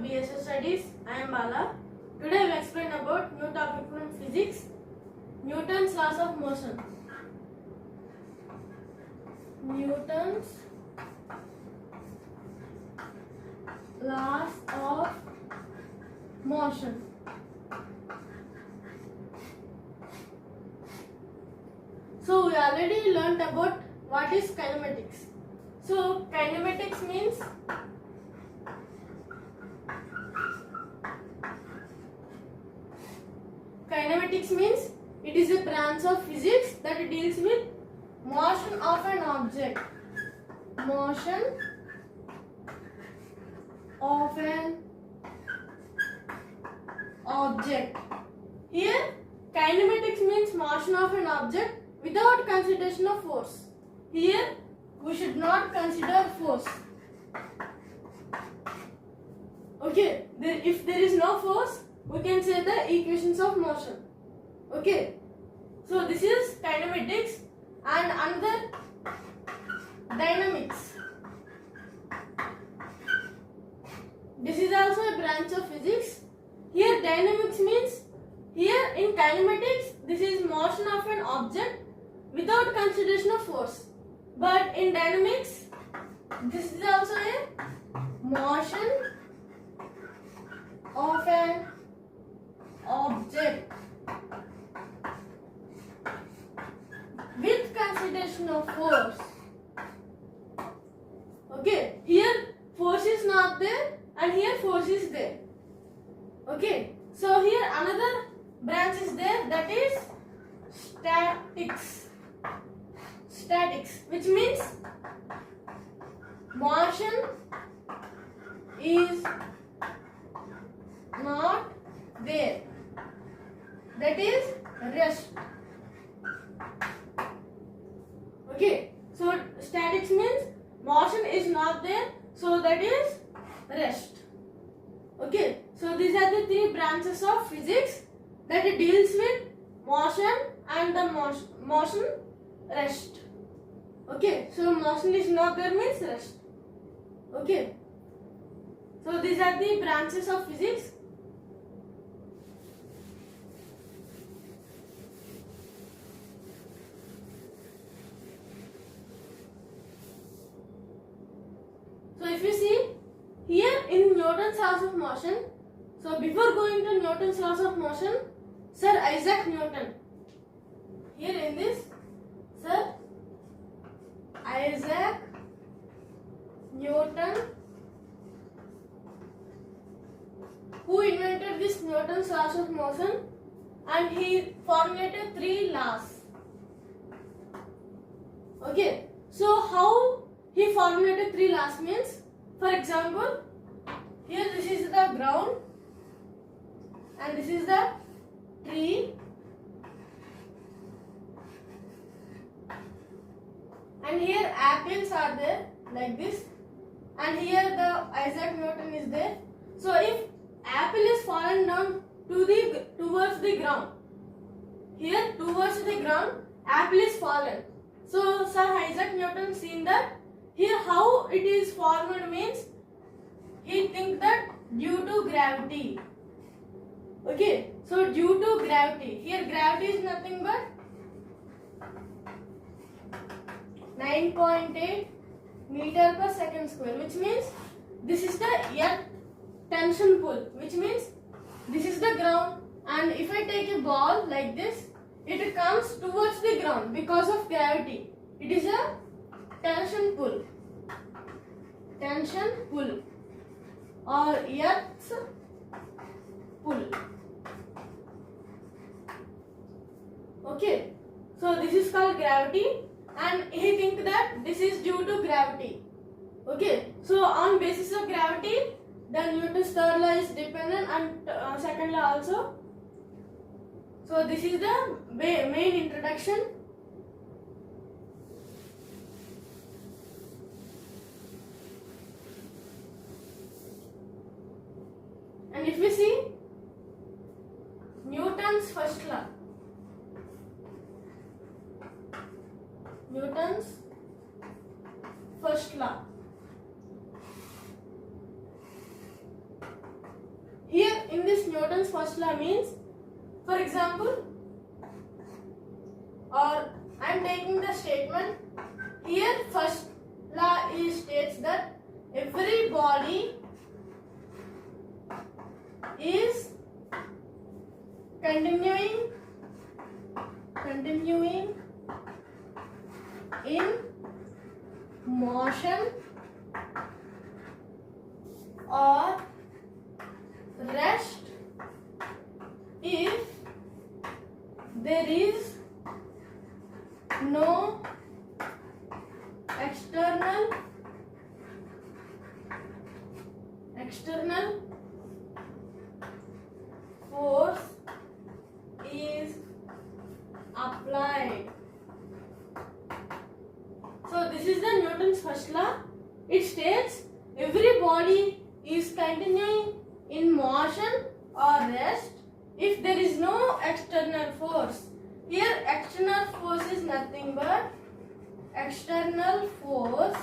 BSS Studies. I am Bala. Today I will explain about new topic from physics, Newton's laws of motion. Newton's laws of motion. So we already learnt about what is kinematics. So kinematics means it is a branch of physics that deals with motion of an object. Motion of an object. Here kinematics means motion of an object without consideration of force. Here we should not consider force. Okay, if there is no force, we can say the equations of motion. Okay, so this is kinematics, and another dynamics. This is also a branch of physics. Here dynamics means, here in kinematics this is motion of an object without consideration of force. But in dynamics this is also a motion of an object with consideration of force. Okay, here force is not there and here force is there. Okay, so here another branch is there, that is statics. Statics, which means motion is not there, that is rest. Okay, so statics means motion is not there, so that is rest. Okay, so these are the three branches of physics that deals with motion and the motion rest. Okay, so motion is not there means rest. Okay, so these are the branches of physics. So if you see here in Newton's laws of motion, so before going to Newton's laws of motion, Sir Isaac Newton, here in this, Sir Isaac Newton, who invented this Newton's laws of motion, and he formulated three laws. Okay, so how he formulated three laws means, for example, here this is the ground and this is the tree, and here apples are there like this, and here the Isaac Newton is there. So if apple is fallen down towards the ground, here towards the ground apple is fallen. So Sir Isaac Newton seen that here how it is formed means, he think that due to gravity. Okay, so due to gravity, here gravity is nothing but 9.8 meter per second square, which means this is the earth tension pull, which means this is the ground, and if I take a ball like this, it comes towards the ground because of gravity. It is a tension pull or earth's pull. Okay, so this is called gravity, and he think that this is due to gravity. Okay, so on basis of gravity, the Newton's third law is dependent, and second law also. So this is the main introduction. And if we see Newton's first law, Newton's first law. in this Newton's first law means, for example, or I am taking the statement here. First law states that every body is continuing in motion or rest if there is no external force is applied. So this is the Newton's first law. It states every body is continuing in motion or rest if there is no external force. Here external force is nothing but external force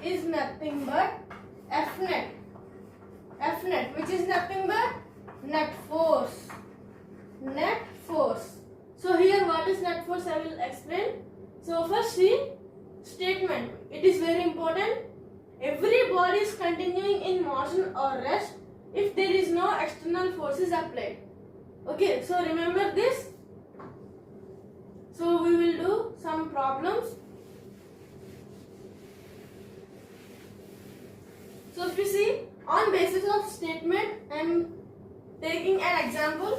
is nothing but F net, which is nothing but net force. So here what is net force I will explain. So first see statement. It is very important. Every body is continuing in motion or rest if there is no external forces applied. Okay, so remember this. So we will do some problems. So if you see, on basis of statement I am taking an example.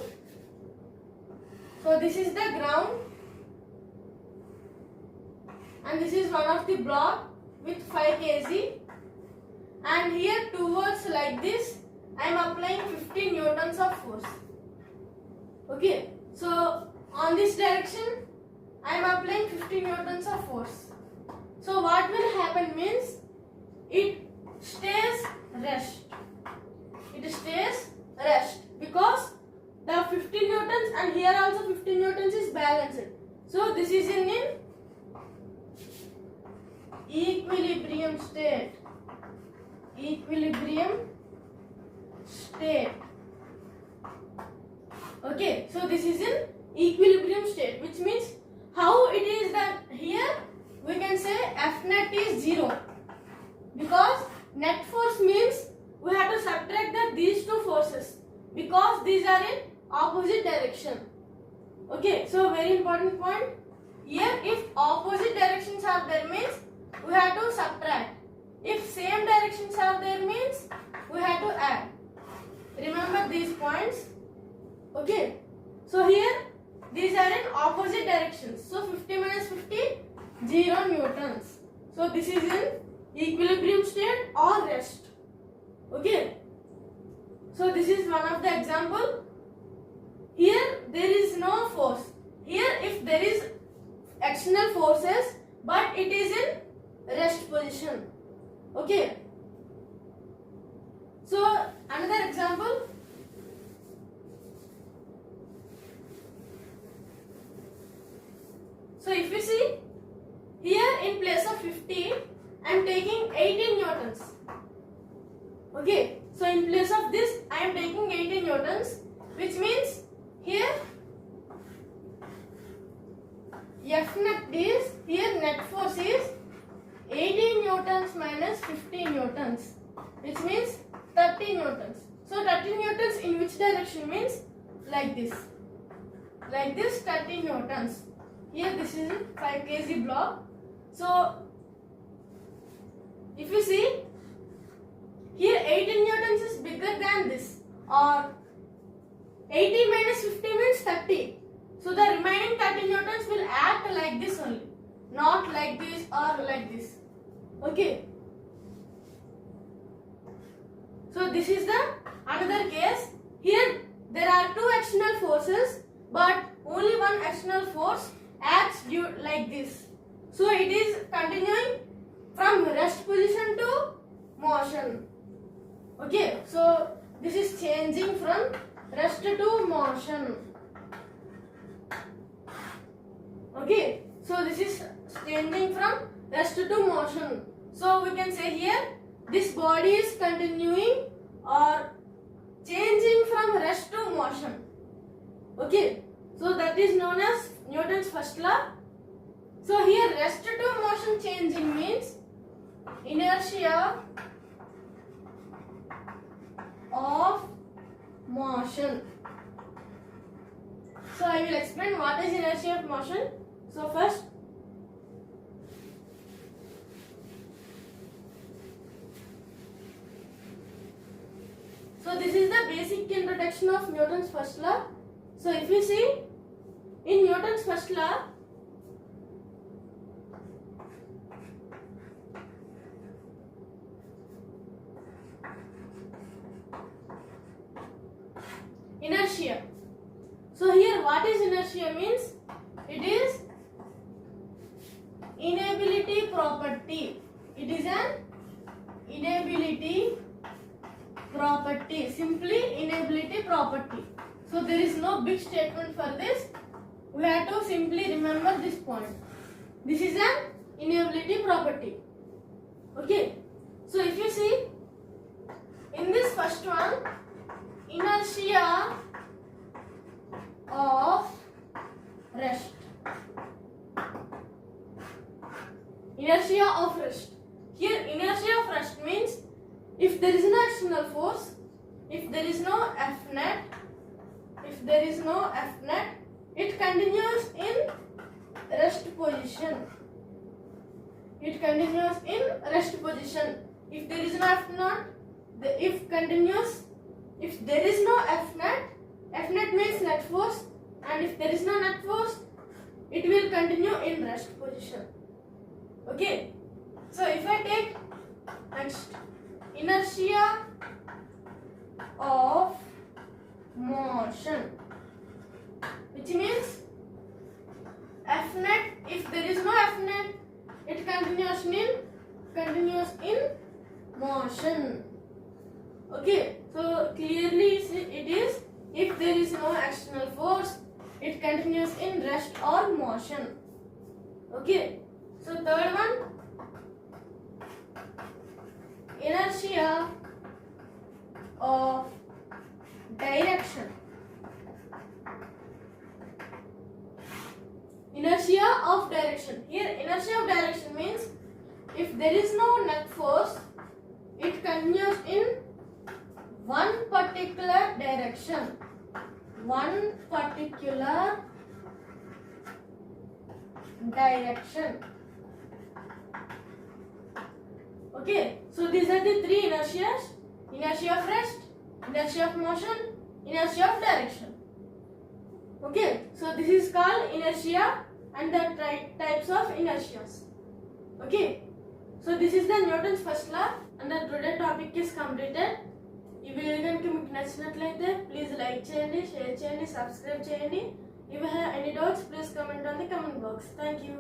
So this is the ground and this is one of the block with 5 kg, and here towards like this I am applying 50 newtons of force. Okay, so on this direction I am applying 50 newtons of force. So what will happen means it stays rest. Because the 50 newtons and here also 50 newtons is balanced. So this is in equilibrium state. Okay, so this is in equilibrium state, which means how it is that here we can say F net is 0, because net force means we have to subtract these two forces because these are in opposite direction. Okay, so very important point here, if opposite directions are there means we have to subtract. If same directions are there means we have to add. Remember these points. Okay, so here these are in opposite directions. So 50 minus 50, 0 newtons. So this is in equilibrium state or rest. Okay, so this is one of the example. Here there is no force. Here if there is external forces but it is in rest position. Okay, so another example. So if you see here in place of 50 I am taking 18 newtons. Okay, so in place of this I am taking 18 newtons, which means here F net is, here net force is 18 newtons minus 50 newtons, which means 30 newtons. So 30 newtons in which direction means like this 30 newtons. Here this is a 5 kg block. So if you see here 18 newtons is bigger than this, or 80 minus 50 means 30. So the remaining 30 newtons will act like this only, not like this or like this. Okay. So this is the another case. Here there are two external forces, but only one external force acts like this. So it is continuing from rest position to motion. Okay, so this is changing from rest to motion. Okay, so this is changing from rest to motion. So we can say here this body is continuing or changing from rest to motion. Okay, so that is known as Newton's first law. So here rest to motion changing means inertia of motion. So I will explain what is inertia of motion. So first, so this is the basic introduction of Newton's first law. So if you see in Newton's first law, inertia. So here what is inertia means? It is inability property. It is an inability property. Simply inability property. So there is no big statement for this. We have to simply remember this point. This is an inability property. Okay. So if you see in this first one, inertia of rest. Inertia of rest. Here inertia of rest means if there is no external force, if there is no F net, it continues in rest position. It continues in rest position. If there is no F net, if there is no F net means net force, and if there is no net force, it will continue in rest position. Okay. So if I take next inertia of motion, which means F net, if there is no F net, it continues in motion. Okay, so clearly it is if there is no external force, it continues in rest or motion. Okay, so third one, inertia of direction. Inertia of direction. Here inertia of direction means if there is no net force, it continues in one particular direction. One particular direction. Okay, so these are the three inertias: inertia of rest, inertia of motion, inertia of direction. Okay, so this is called inertia and the types of inertias. Okay, so this is the Newton's first law and the today topic is completed. ఈ video కనుక మీకు నచ్చినట్లయితే please like చేయండి, share చేయండి, subscribe చేయండి. If you have any doubts, please comment on the comment box. Thank you.